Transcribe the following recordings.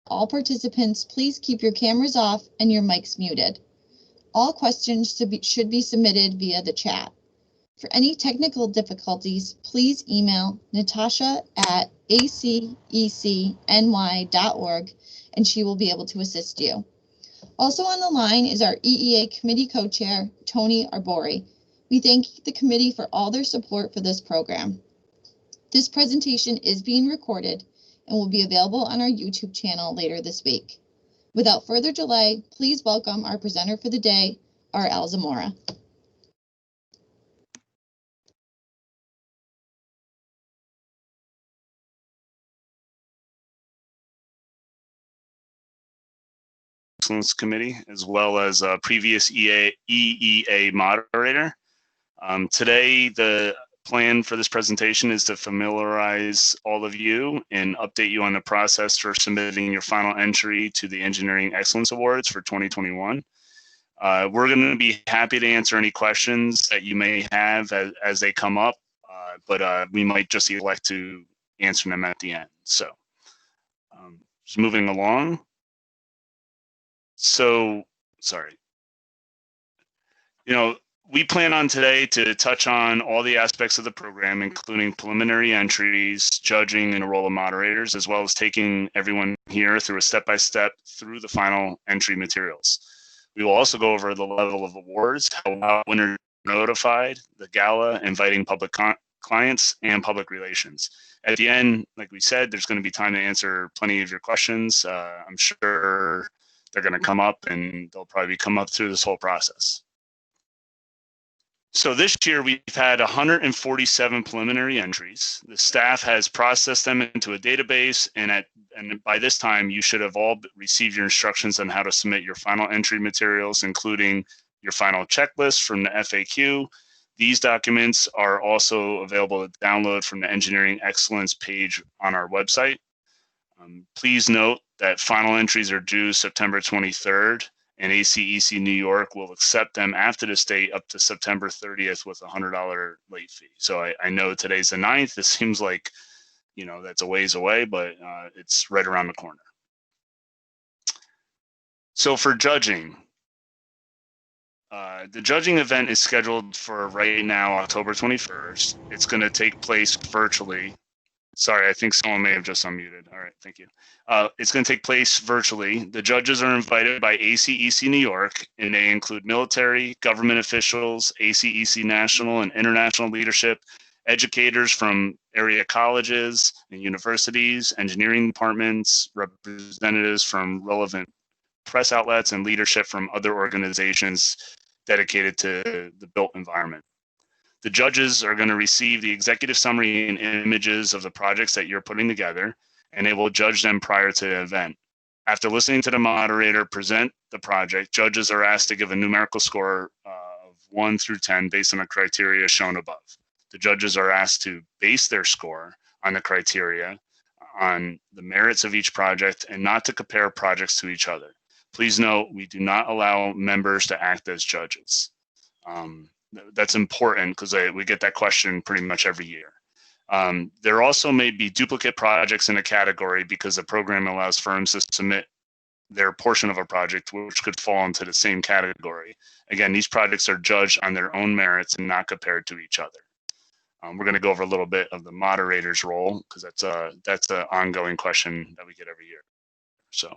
all participants please keep your cameras off and your mics muted. All questions should be submitted via the chat. For any technical difficulties, please email natasha@acecny.org and she will be able to assist you. Also on the line is our EEA Committee Co-Chair, Tony Arbori. We thank the committee for all their support for this program. This presentation is being recorded and will be available on our YouTube channel later this week. Without further delay, please welcome our presenter for the day, our Alzamora. Excellence Committee, as well as a previous EEA moderator. Today, the plan for this presentation is to familiarize all of you and update you on the process for submitting your final entry to the Engineering Excellence Awards for 2021. We're going to be happy to answer any questions that you may have as they come up, but we might just elect to answer them at the end. So, just moving along. So, sorry. We plan on today to touch on all the aspects of the program, including preliminary entries, judging, and a role of moderators, as well as taking everyone here through a step-by-step through the final entry materials. We will also go over the level of awards, how winners are notified, the gala, inviting public clients, and public relations. At the end, like we said, there's going to be time to answer plenty of your questions. I'm sure they're going to come up, and they'll probably come up through this whole process. So this year we've had 147 preliminary entries. The staff has processed them into a database, and by this time you should have all received your instructions on how to submit your final entry materials, including your final checklist from the FAQ. These documents are also available to download from the Engineering Excellence page on our website. Please note that final entries are due September 23rd, and ACEC New York will accept them after this date up to September 30th with a $100 late fee. So I know today's the 9th. This seems like, that's a ways away, but it's right around the corner. So for judging, the judging event is scheduled for right now, October 21st. It's going to take place virtually. Sorry, I think someone may have just unmuted. All right, thank you. It's going to take place virtually. The judges are invited by ACEC New York, and they include military, government officials, ACEC national and international leadership, educators from area colleges and universities, engineering departments, representatives from relevant press outlets, and leadership from other organizations dedicated to the built environment. The judges are going to receive the executive summary and images of the projects that you're putting together, and they will judge them prior to the event. After listening to the moderator present the project, judges are asked to give a numerical score of 1 through 10 based on the criteria shown above. The judges are asked to base their score on the criteria, on the merits of each project, and not to compare projects to each other. Please note, we do not allow members to act as judges. That's important because we get that question pretty much every year. There also may be duplicate projects in a category because the program allows firms to submit their portion of a project which could fall into the same category. Again, these projects are judged on their own merits and not compared to each other. We're going to go over a little bit of the moderator's role because that's an ongoing question that we get every year. So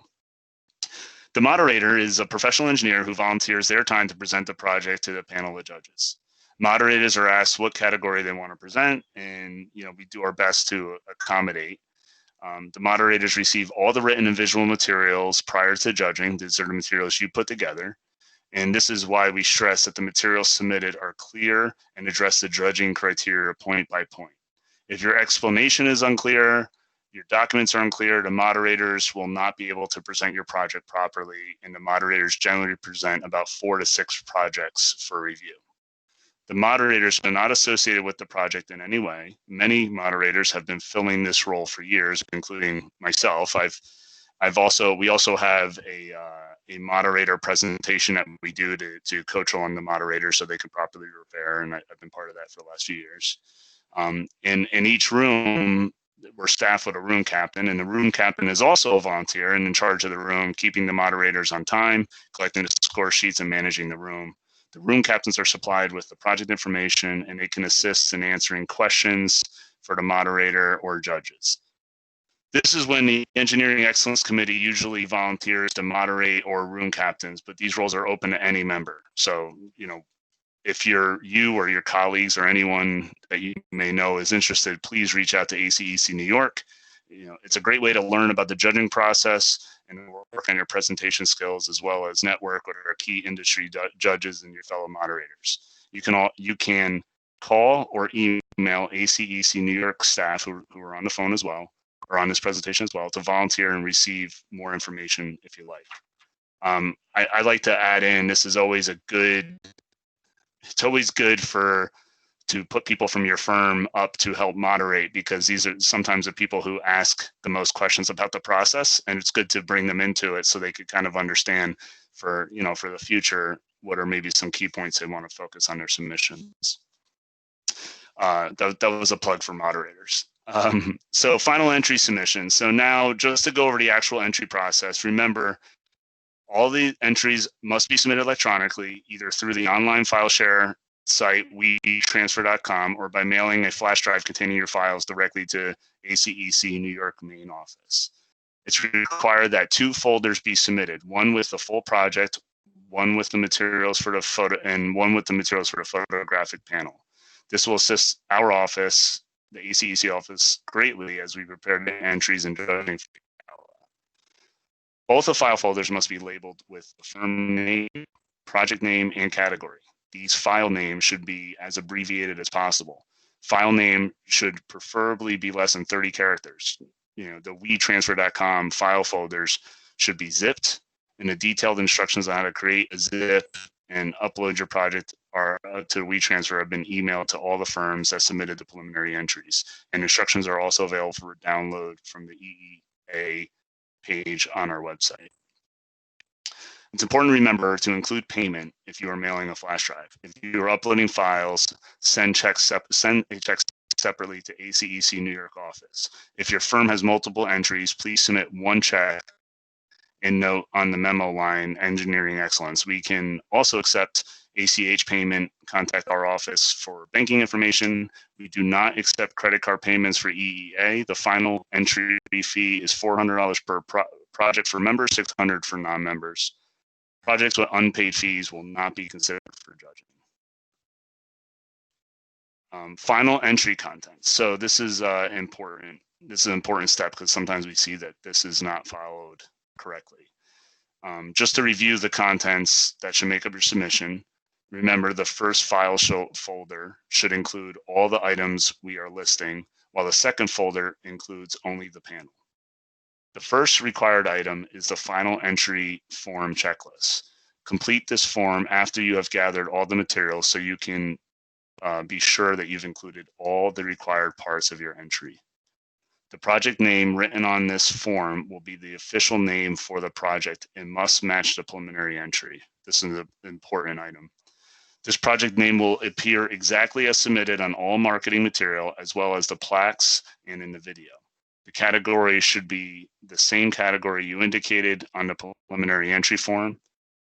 the moderator is a professional engineer who volunteers their time to present the project to the panel of judges. Moderators are asked what category they want to present, and we do our best to accommodate. The moderators receive all the written and visual materials prior to judging. These are the materials you put together. And this is why we stress that the materials submitted are clear and address the judging criteria point by point. If your explanation is unclear, your documents are unclear, the moderators will not be able to present your project properly, and the moderators generally present about 4 to 6 projects for review. The moderators are not associated with the project in any way. Many moderators have been filling this role for years, including myself. We also have a moderator presentation that we do to coach on the moderators so they can properly prepare, and I've been part of that for the last few years. In each room, we're staffed with a room captain, and the room captain is also a volunteer and in charge of the room, keeping the moderators on time, collecting the score sheets, and managing the room. The room captains are supplied with the project information, and they can assist in answering questions for the moderator or judges. This is when the Engineering Excellence Committee usually volunteers to moderate or room captains, but these roles are open to any member. So, if you or your colleagues or anyone that you may know is interested, please reach out to ACEC New York. It's a great way to learn about the judging process and work on your presentation skills, as well as network with our key industry judges and your fellow moderators. You can call or email ACEC New York staff who are on the phone as well, or on this presentation as well, to volunteer and receive more information if you like. I'd like to add in, this is always it's always good to put people from your firm up to help moderate, because these are sometimes the people who ask the most questions about the process, and it's good to bring them into it so they could kind of understand for the future what are maybe some key points they want to focus on their submissions. That was a plug for moderators. So final entry submission. So now, just to go over the actual entry process, remember, all the entries must be submitted electronically, either through the online file share site, wetransfer.com, or by mailing a flash drive containing your files directly to ACEC New York main office. It's required that 2 folders be submitted, one with the full project, one with the materials for the photo, and one with the materials for the photographic panel. This will assist our office, the ACEC office, greatly as we prepare the entries and judging. Both the file folders must be labeled with the firm name, project name, and category. These file names should be as abbreviated as possible. File name should preferably be less than 30 characters. The wetransfer.com file folders should be zipped, and the detailed instructions on how to create a zip and upload your project to WeTransfer have been emailed to all the firms that submitted the preliminary entries. And instructions are also available for download from the EEA page on our website. It's important to remember to include payment if you are mailing a flash drive. If you are uploading files, send a check separately to ACEC New York office. If your firm has multiple entries, please submit one check and note on the memo line, Engineering Excellence. We can also accept ACH payment. Contact our office for banking information. We do not accept credit card payments for EEA. The final entry fee is $400 per project for members, $600 for non-members. Projects with unpaid fees will not be considered for judging. Final entry content. So this is important. This is an important step because sometimes we see that this is not followed correctly. Just to review the contents that should make up your submission, remember the first file folder should include all the items we are listing, while the second folder includes only the panel. The first required item is the final entry form checklist. Complete this form after you have gathered all the materials so you can be sure that you've included all the required parts of your entry. The project name written on this form will be the official name for the project and must match the preliminary entry. This is an important item. This project name will appear exactly as submitted on all marketing material, as well as the plaques and in the video. The category should be the same category you indicated on the preliminary entry form.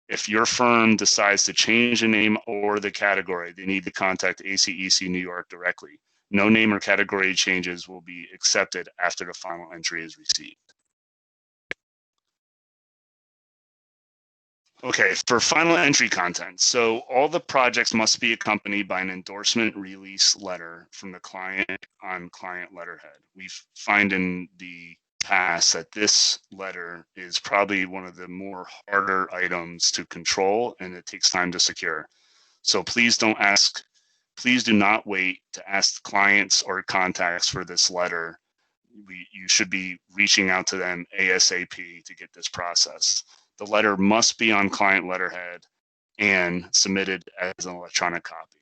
If your firm decides to change the name or the category, they need to contact ACEC New York directly. No name or category changes will be accepted after the final entry is received. Okay, for final entry content. So all the projects must be accompanied by an endorsement release letter from the client on client letterhead. We find in the past that this letter is probably one of the more harder items to control, and it takes time to secure. So please do not wait to ask clients or contacts for this letter. You should be reaching out to them ASAP to get this processed. The letter must be on client letterhead and submitted as an electronic copy.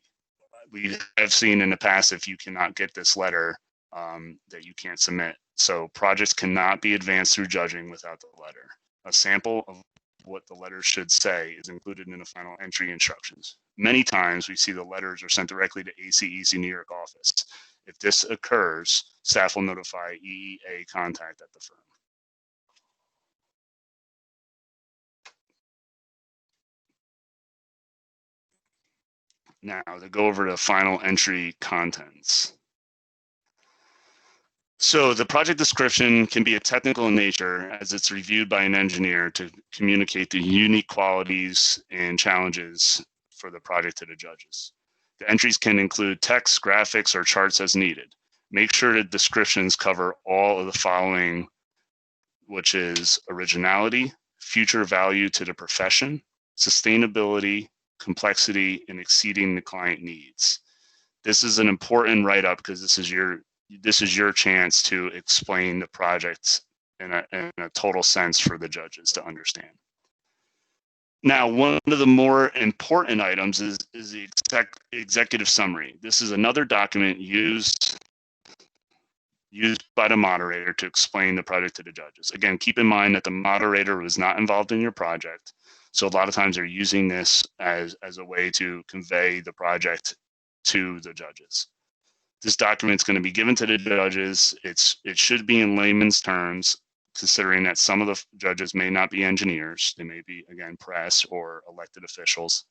We have seen in the past, if you cannot get this letter, that you can't submit. So projects cannot be advanced through judging without the letter. A sample of what the letter should say is included in the final entry instructions. Many times we see the letters are sent directly to ACEC New York office. If this occurs, staff will notify EEA contact at the firm. Now to go over the final entry contents. So the project description can be a technical in nature as it's reviewed by an engineer to communicate the unique qualities and challenges for the project to the judges. The entries can include text, graphics, or charts as needed. Make sure the descriptions cover all of the following, which is originality, future value to the profession, sustainability, complexity, and exceeding the client needs. This is an important write-up because this is your chance to explain the project in a total sense for the judges to understand. Now, one of the more important items is the executive summary. This is another document used by the moderator to explain the project to the judges. Again, keep in mind that the moderator was not involved in your project. So a lot of times they're using this as a way to convey the project to the judges. This document is going to be given to the judges. It should be in layman's terms, considering that some of the judges may not be engineers. They may be, again, press or elected officials.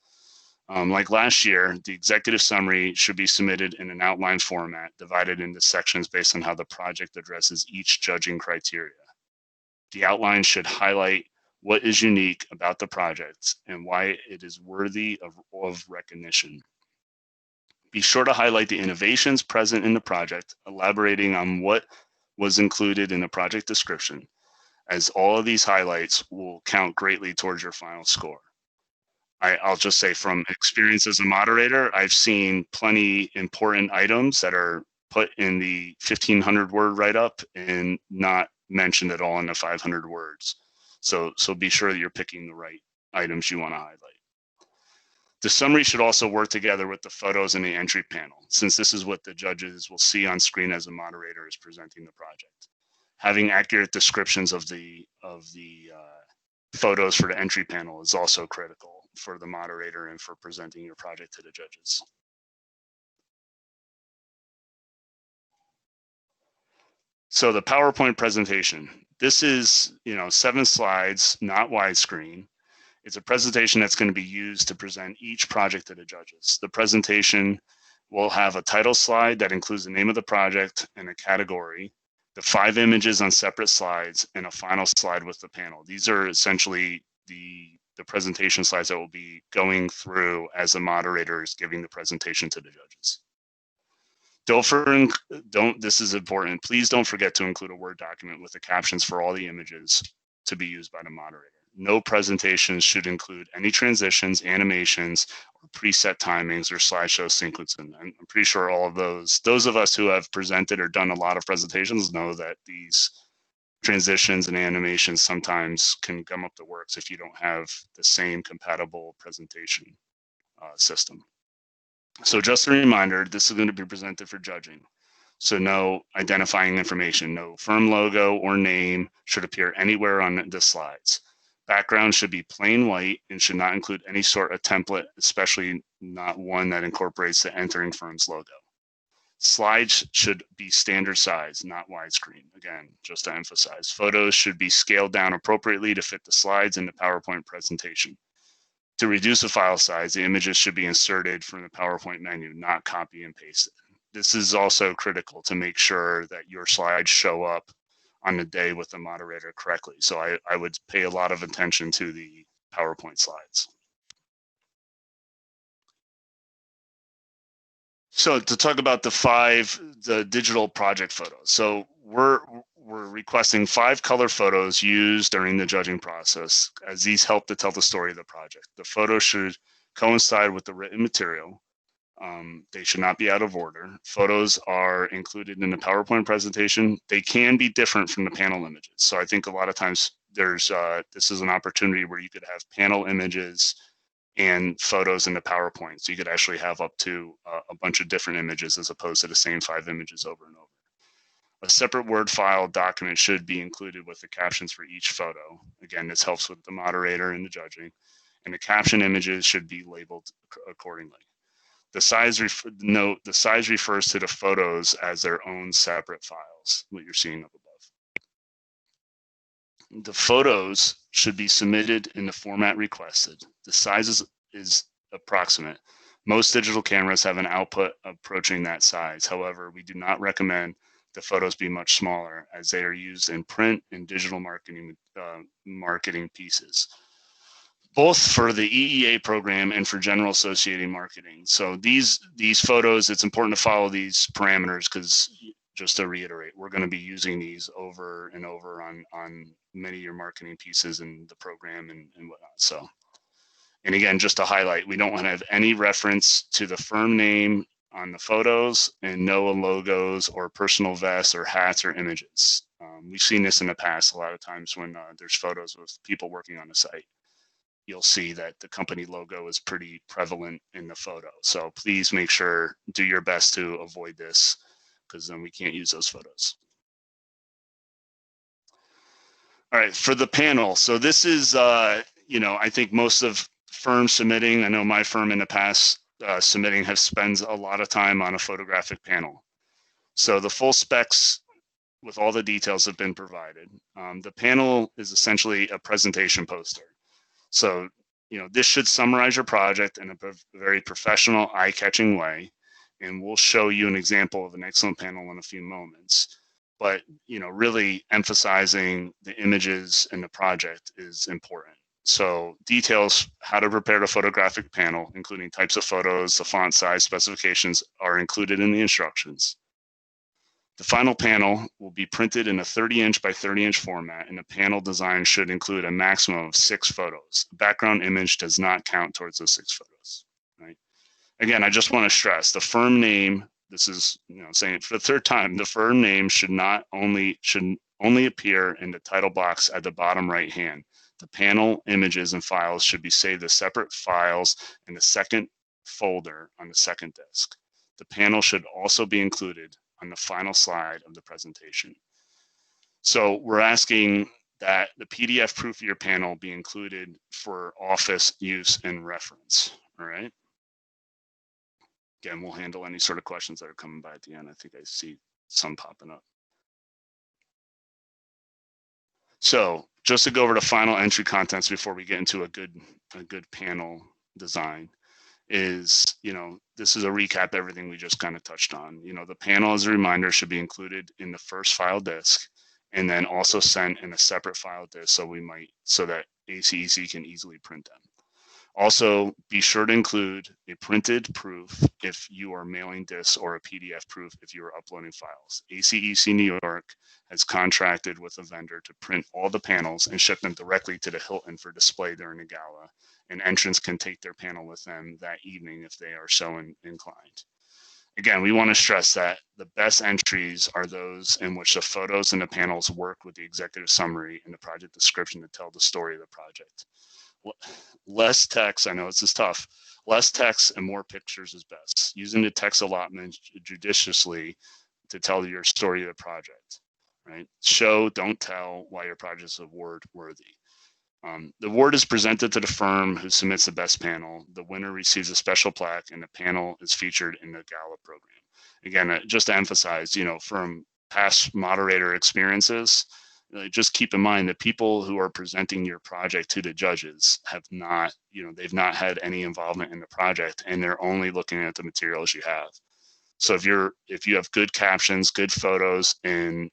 Like last year, the executive summary should be submitted in an outline format, divided into sections based on how the project addresses each judging criteria. The outline should highlight what is unique about the project and why it is worthy of recognition. Be sure to highlight the innovations present in the project, elaborating on what was included in the project description, as all of these highlights will count greatly towards your final score. I'll just say from experience as a moderator, I've seen plenty important items that are put in the 1,500 word write-up and not mentioned at all in the 500 words. So be sure that you're picking the right items you want to highlight. The summary should also work together with the photos in the entry panel, since this is what the judges will see on screen as a moderator is presenting the project. Having accurate descriptions of the photos for the entry panel is also critical for the moderator and for presenting your project to the judges. So the PowerPoint presentation. This is 7 slides, not widescreen. It's a presentation that's going to be used to present each project to the judges. The presentation will have a title slide that includes the name of the project and a category, the 5 images on separate slides, and a final slide with the panel. These are essentially the presentation slides that will be going through as the moderator is giving the presentation to the judges. This is important. Please don't forget to include a Word document with the captions for all the images to be used by the moderator. No presentations should include any transitions, animations, or preset timings or slideshow sequencing. I'm pretty sure all of those of us who have presented or done a lot of presentations know that these transitions and animations sometimes can come up the works if you don't have the same compatible presentation system. So just a reminder, this is going to be presented for judging. So no identifying information, no firm logo or name should appear anywhere on the slides. Background should be plain white and should not include any sort of template, especially not one that incorporates the entering firm's logo. Slides should be standard size, not widescreen. Again, just to emphasize, photos should be scaled down appropriately to fit the slides in the PowerPoint presentation. To reduce the file size, the images should be inserted from the PowerPoint menu, not copy and pasted. This is also critical to make sure that your slides show up on the day with the moderator correctly. So I would pay a lot of attention to the PowerPoint slides. So to talk about the digital project photos. So we're requesting 5 color photos used during the judging process, as these help to tell the story of the project. The photos should coincide with the written material. They should not be out of order. Photos are included in the PowerPoint presentation. They can be different from the panel images. So I think a lot of times this is an opportunity where you could have panel images and photos in the PowerPoint. So you could actually have up to a bunch of different images as opposed to the same 5 images over and over. A separate Word file document should be included with the captions for each photo. Again, this helps with the moderator and the judging. And the caption images should be labeled accordingly. The size note, the size refers to the photos as their own separate files, what you're seeing up above. The photos should be submitted in the format requested. The size is approximate. Most digital cameras have an output approaching that size. However, we do not recommend the photos be much smaller as they are used in print and digital marketing pieces, both for the EEA program and for general associated marketing. So these photos, it's important to follow these parameters because, just to reiterate, we're going to be using these over and over on many of your marketing pieces in the program and whatnot. So, and again, just to highlight, we don't want to have any reference to the firm name on the photos and no logos or personal vests or hats or images. We've seen this in the past a lot of times when there's photos with people working on the site. You'll see that the company logo is pretty prevalent in the photo. So please make sure, do your best to avoid this because then we can't use those photos. All right, for the panel. So this is, I think most of firms submitting, I know my firm in the past submitting have spent a lot of time on a photographic panel. So the full specs with all the details have been provided. The panel is essentially a presentation poster. So, this should summarize your project in a very professional, eye-catching way. And we'll show you an example of an excellent panel in a few moments. But, really emphasizing the images in the project is important. So details, how to prepare the photographic panel, including types of photos, the font size specifications are included in the instructions. The final panel will be printed in a 30-inch by 30-inch format, and the panel design should include a maximum of 6 photos. The background image does not count towards those 6 photos. Right? Again, I just want to stress the firm name. This is, saying it for the third time. The firm name should only appear in the title box at the bottom right hand. The panel images and files should be saved as separate files in the second folder on the second disk. The panel should also be included on the final slide of the presentation. So we're asking that the PDF proof of your panel be included for office use and reference, all right? Again, we'll handle any sort of questions that are coming by at the end. I think I see some popping up. So just to go over the final entry contents before we get into a good panel design is, this is a recap of everything we just kind of touched on. The panel, as a reminder, should be included in the first file disk and then also sent in a separate file disk so that ACEC can easily print them. Also, be sure to include a printed proof if you are mailing disks or a PDF proof if you are uploading files. ACEC New York has contracted with a vendor to print all the panels and ship them directly to the Hilton for display during the gala, and entrants can take their panel with them that evening if they are so inclined. Again, we want to stress that the best entries are those in which the photos and the panels work with the executive summary and the project description to tell the story of the project. Less text, I know this is tough, less text and more pictures is best. Using the text allotment judiciously to tell your story of the project, right? Show, don't tell why your project is award worthy. The award is presented to the firm who submits the best panel. The winner receives a special plaque and the panel is featured in the Gala program. Again, just to emphasize, from past moderator experiences, just keep in mind that people who are presenting your project to the judges have not, they've not had any involvement in the project and they're only looking at the materials you have. So if you have good captions, good photos,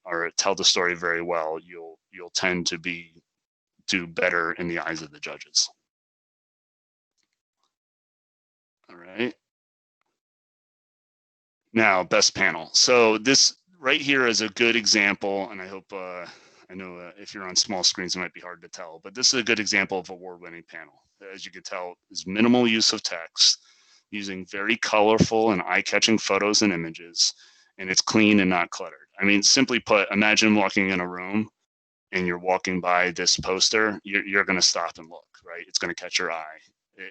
or tell the story very well, you'll tend to do better in the eyes of the judges. All right. Now, best panel. So this right here is a good example, and I hope, I know if you're on small screens, it might be hard to tell, but this is a good example of award-winning panel. As you can tell, is minimal use of text, using very colorful and eye-catching photos and images, and it's clean and not cluttered. I mean, simply put, imagine walking in a room and you're walking by this poster, you're going to stop and look, right? It's going to catch your eye.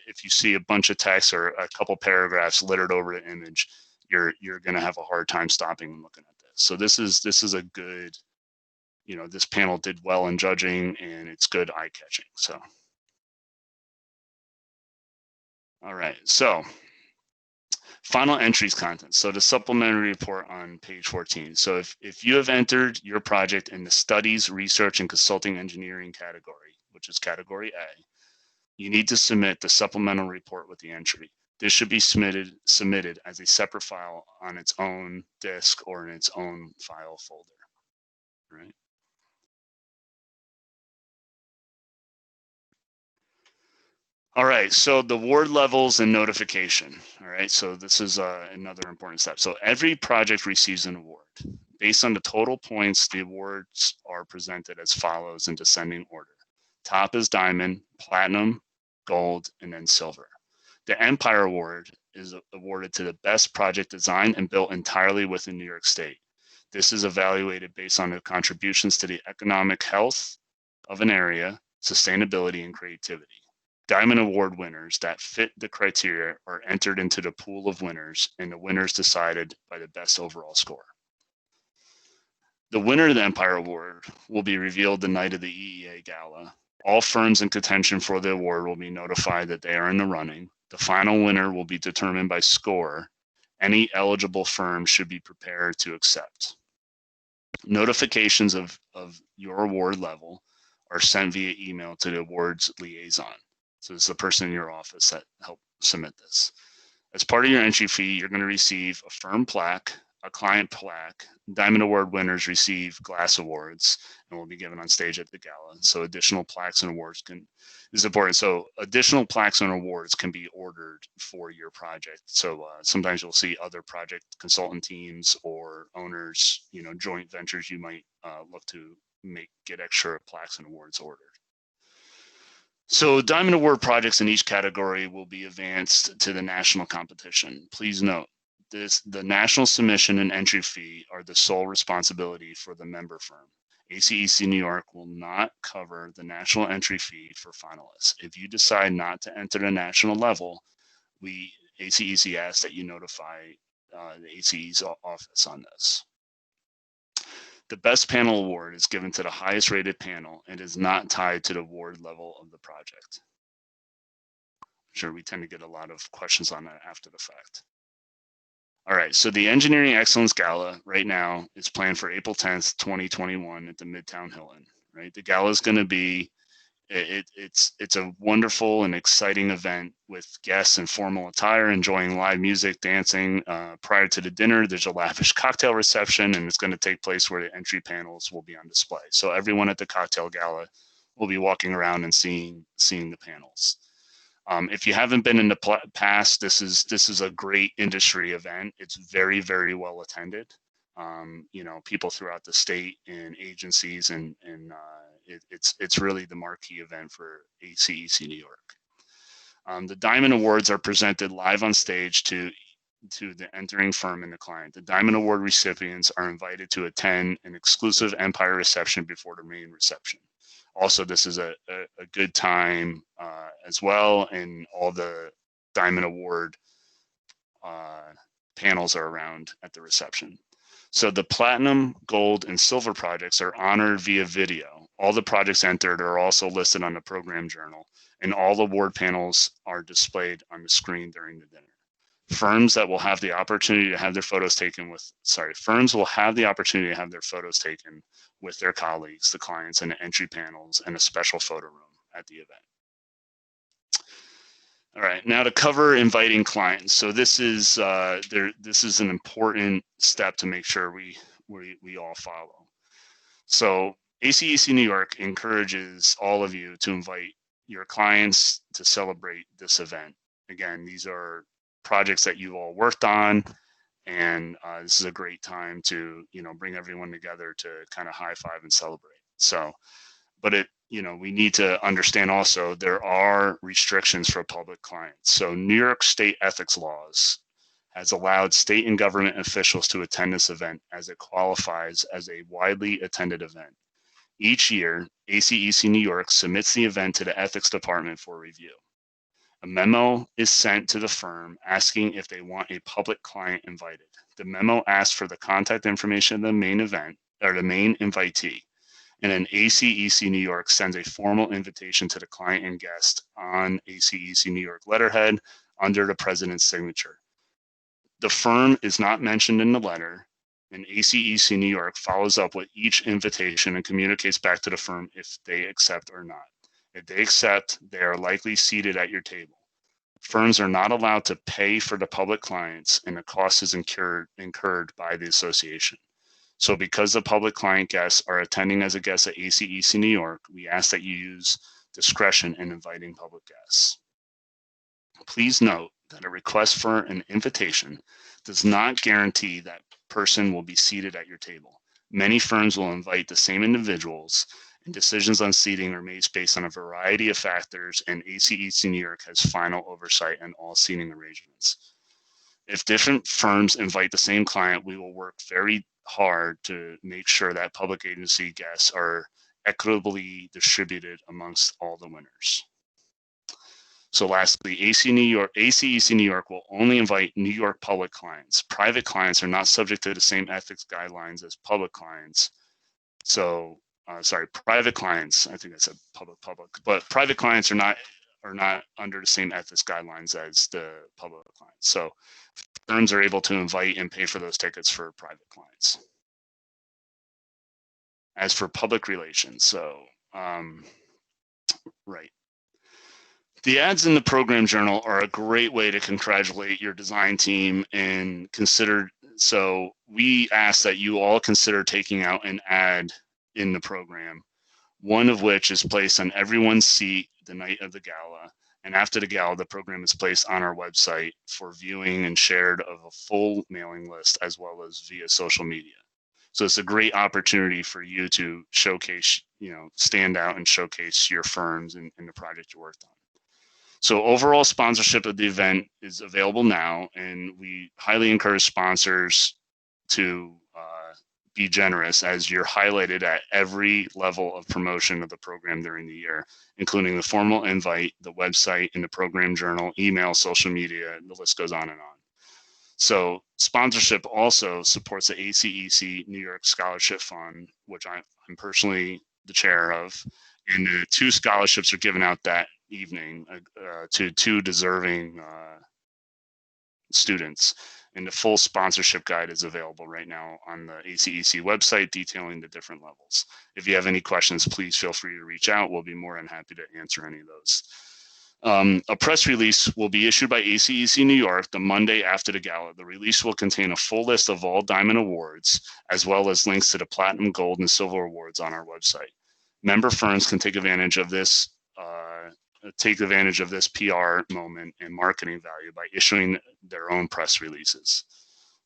If you see a bunch of text or a couple paragraphs littered over the image, you're going to have a hard time stopping and looking at this. So this is a good, this panel did well in judging and it's good eye catching. So, all right. So Final entries content. So the supplementary report on page 14. So if you have entered your project in the studies, research, and consulting engineering category, which is category A, you need to submit the supplemental report with the entry. This should be submitted as a separate file on its own disk or in its own file folder, right? All right, so the award levels and notification. All right, so this is another important step. So every project receives an award. Based on the total points, the awards are presented as follows in descending order. Top is diamond, platinum, gold, and then silver. The Empire Award is awarded to the best project design and built entirely within New York State. This is evaluated based on the contributions to the economic health of an area, sustainability, and creativity. Diamond Award winners that fit the criteria are entered into the pool of winners, and the winners decided by the best overall score. The winner of the Empire Award will be revealed the night of the EEA Gala. All firms in contention for the award will be notified that they are in the running. The final winner will be determined by score. Any eligible firm should be prepared to accept. Notifications of your award level are sent via email to the awards liaison. So it's the person in your office that helped submit this. As part of your entry fee, you're going to receive a firm plaque, a client plaque. Diamond Award winners receive glass awards and will be given on stage at the gala. So additional plaques and awards is important. So additional plaques and awards can be ordered for your project. So sometimes you'll see other project consultant teams or owners, joint ventures, you might look to get extra plaques and awards ordered. So Diamond Award projects in each category will be advanced to the national competition. Please note, the national submission and entry fee are the sole responsibility for the member firm. ACEC New York will not cover the national entry fee for finalists. If you decide not to enter the national level, ACEC asks that you notify the ACE's office on this. The best panel award is given to the highest rated panel and is not tied to the award level of the project. I'm sure we tend to get a lot of questions on that after the fact. All right, so the Engineering Excellence Gala right now is planned for April 10th, 2021 at the Midtown Hilton, right? The gala is going to be, it's a wonderful and exciting event with guests in formal attire enjoying live music, dancing. Prior to the dinner, there's a lavish cocktail reception, and it's going to take place where the entry panels will be on display. So everyone at the cocktail gala will be walking around and seeing the panels. If you haven't been in the past, this is a great industry event. It's very, very well attended. People throughout the state and agencies, and it's really the marquee event for ACEC New York. The Diamond Awards are presented live on stage to the entering firm and the client. The Diamond Award recipients are invited to attend an exclusive Empire reception before the main reception. Also, this is a good time as well, and all the Diamond Award panels are around at the reception. So the platinum, gold, and silver projects are honored via video. All the projects entered are also listed on the program journal, and all award panels are displayed on the screen during the dinner. Firms will have the opportunity to have their photos taken with their colleagues, the clients, and the entry panels, and a special photo room at the event. All right, now to cover inviting clients. So this is an important step to make sure we all follow. So ACEC New York encourages all of you to invite your clients to celebrate this event. Again, these are projects that you've all worked on, and this is a great time to bring everyone together to kind of high five and celebrate. So, but we need to understand also there are restrictions for public clients. So New York state ethics laws has allowed state and government officials to attend this event as it qualifies as a widely attended event. Each year, ACEC New York submits the event to the ethics department for review. A memo is sent to the firm asking if they want a public client invited. The memo asks for the contact information of the main event or the main invitee, and then ACEC New York sends a formal invitation to the client and guest on ACEC New York letterhead under the president's signature. The firm is not mentioned in the letter, and ACEC New York follows up with each invitation and communicates back to the firm if they accept or not. If they accept, they are likely seated at your table. Firms are not allowed to pay for the public clients, and the cost is incurred by the association. So because the public client guests are attending as a guest at ACEC New York, we ask that you use discretion in inviting public guests. Please note that a request for an invitation does not guarantee that person will be seated at your table. Many firms will invite the same individuals, and decisions on seating are made based on a variety of factors, and ACEC New York has final oversight on all seating arrangements. If different firms invite the same client, we will work very hard to make sure that public agency guests are equitably distributed amongst all the winners. So lastly, ACEC New York will only invite New York public clients. Private clients are not subject to the same ethics guidelines as public clients. So, private clients, I think I said public, but private clients are not under the same ethics guidelines as the public clients. So firms are able to invite and pay for those tickets for private clients. As for public relations, right. The ads in the program journal are a great way to congratulate your design team and so we ask that you all consider taking out an ad in the program, one of which is placed on everyone's seat the night of the gala. And after the gala, the program is placed on our website for viewing and shared of a full mailing list as well as via social media. So it's a great opportunity for you to showcase, stand out and showcase your firms and the project you worked on. So overall sponsorship of the event is available now, and we highly encourage sponsors to be generous as you're highlighted at every level of promotion of the program during the year, including the formal invite, the website, and the program journal, email, social media, and the list goes on and on. So sponsorship also supports the ACEC New York Scholarship Fund, which I'm personally the chair of, and 2 scholarships are given out that evening to 2 deserving students. And the full sponsorship guide is available right now on the ACEC website detailing the different levels. If you have any questions, please feel free to reach out. We'll be more than happy to answer any of those. A press release will be issued by ACEC New York the Monday after the gala. The release will contain a full list of all Diamond Awards, as well as links to the Platinum, Gold, and Silver Awards on our website. Member firms can take advantage of this PR moment and marketing value by issuing their own press releases.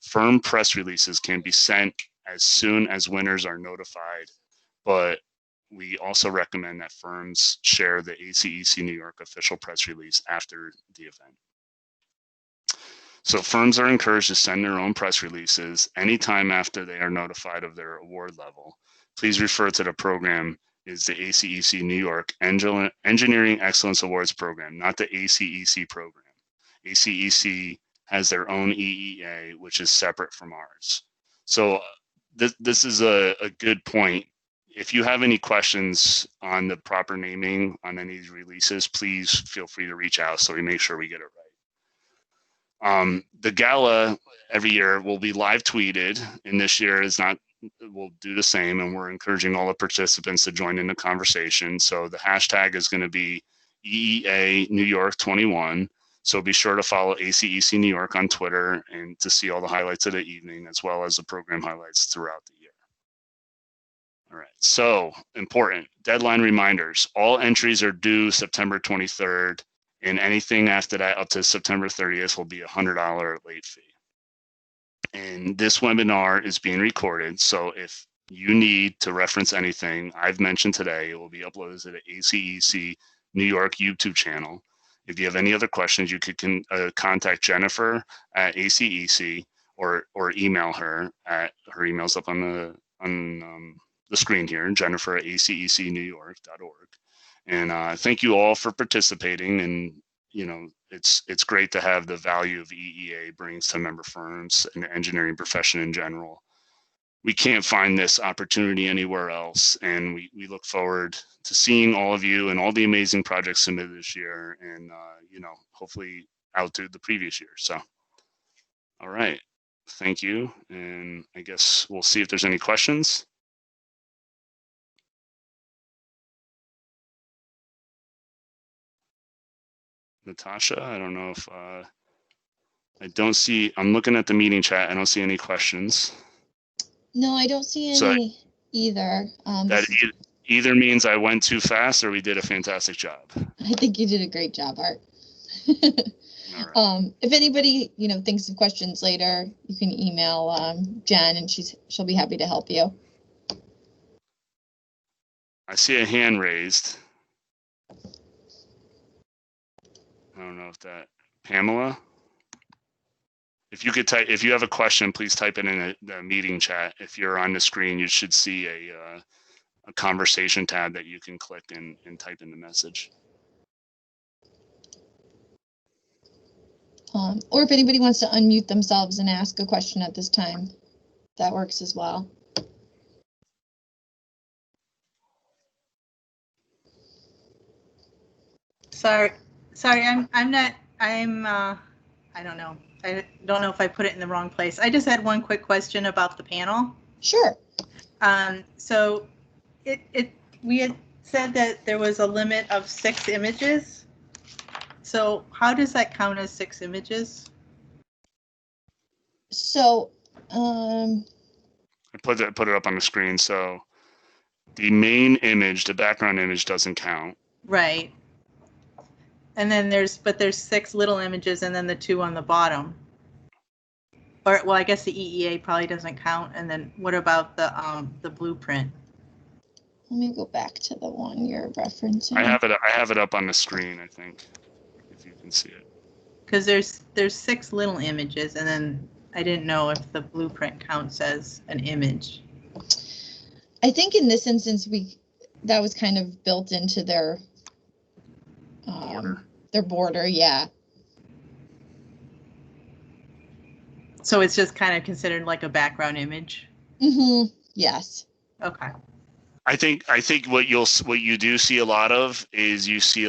Firm press releases can be sent as soon as winners are notified, but we also recommend that firms share the ACEC New York official press release after the event. So firms are encouraged to send their own press releases anytime after they are notified of their award level. Please refer to the program is the ACEC New York Engineering Excellence Awards program, not the ACEC program. ACEC has their own EEA, which is separate from ours. So this is a good point. If you have any questions on the proper naming on any of these releases, please feel free to reach out so we make sure we get it right. The gala every year will be live tweeted, and this year we'll do the same, and we're encouraging all the participants to join in the conversation. So the hashtag is going to be EEA New York 21. So be sure to follow ACEC New York on Twitter and to see all the highlights of the evening, as well as the program highlights throughout the year. All right, so important deadline reminders. All entries are due September 23rd, and anything after that up to September 30th will be a $100 late fee. And this webinar is being recorded, so if you need to reference anything I've mentioned today, it will be uploaded to the ACEC New York YouTube channel. If you have any other questions, you could contact Jennifer at ACEC or email her at her email's up on the screen here, Jennifer at acecnewyyork.org. And thank you all for participating. And it's great to have the value of EEA brings to member firms and the engineering profession in general. We can't find this opportunity anywhere else, and we look forward to seeing all of you and all the amazing projects submitted this year, and hopefully outdo the previous year. So All right. Thank you. And I guess we'll see if there's any questions. Natasha, I don't know if I don't see, I'm looking at the meeting chat. I don't see any questions. No, I don't see So any either. that either means I went too fast or we did a fantastic job. I think you did a great job, Art. All right. If anybody, thinks of questions later, you can email Jen and she'll be happy to help you. I see a hand raised. I don't know if that, Pamela. If you could type, if you have a question, please type it in the meeting chat. If you're on the screen, you should see a conversation tab that you can click and type in the message. Or if anybody wants to unmute themselves and ask a question at this time, that works as well. Sorry, I don't know. I don't know if I put it in the wrong place. I just had one quick question about the panel. Sure. So we had said that there was a limit of 6 images. So how does that count as 6 images? So, I put it up on the screen. So the main image, the background image doesn't count. Right. And then there's 6 little images and then the 2 on the bottom. Or, well, I guess the EEA probably doesn't count. And then what about the blueprint? Let me go back to the one you're referencing. I have it up on the screen, I think, if you can see it. Because there's 6 little images, and then I didn't know if the blueprint counts as an image. I think in this instance, that was kind of built into their border, yeah. So it's just kind of considered like a background image? Mm-hmm. Yes. Okay. I think what you do see a lot of is you see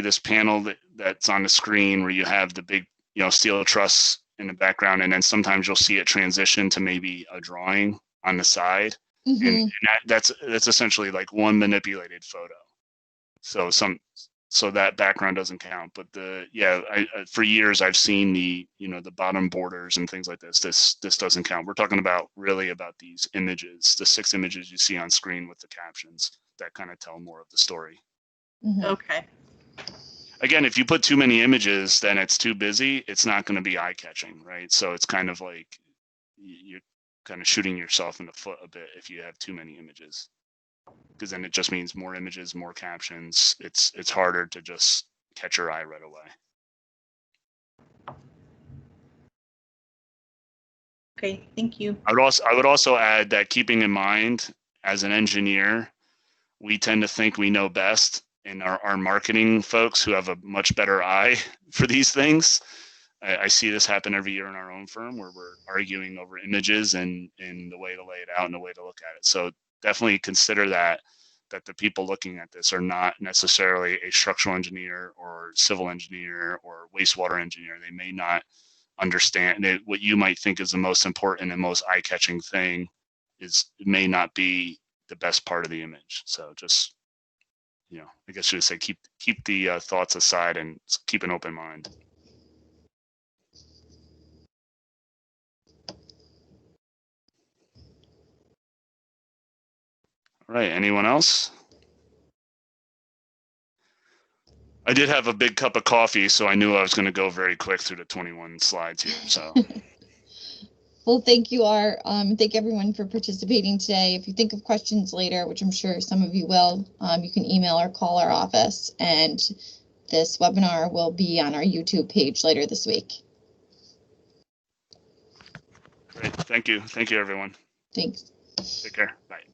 this panel that's on the screen where you have the big steel truss in the background, and then sometimes you'll see it transition to maybe a drawing on the side, Mm-hmm. and that's essentially like one manipulated photo. So that background doesn't count. But for years I've seen the bottom borders and things like this. This doesn't count. We're talking about these images, the 6 images you see on screen with the captions that kind of tell more of the story. Mm-hmm. Okay. Again, if you put too many images, then it's too busy. It's not going to be eye-catching, right? So it's kind of like you're kind of shooting yourself in the foot a bit if you have too many images, because then it just means more images, more captions. It's harder to just catch your eye right away. Okay, thank you. I would also add that, keeping in mind, as an engineer, we tend to think we know best, and our marketing folks who have a much better eye for these things. I see this happen every year in our own firm where we're arguing over images and the way to lay it out and the way to look at it. So definitely consider that the people looking at this are not necessarily a structural engineer or civil engineer or wastewater engineer. They may not understand that what you might think is the most important and most eye-catching thing may not be the best part of the image. So just, I guess you would say keep the thoughts aside and keep an open mind. All right, anyone else? I did have a big cup of coffee, so I knew I was going to go very quick through the 21 slides here. So, Well, thank you, Art. Thank everyone for participating today. If you think of questions later, which I'm sure some of you will, you can email or call our office, and this webinar will be on our YouTube page later this week. Great. Thank you. Thank you, everyone. Thanks. Take care. Bye.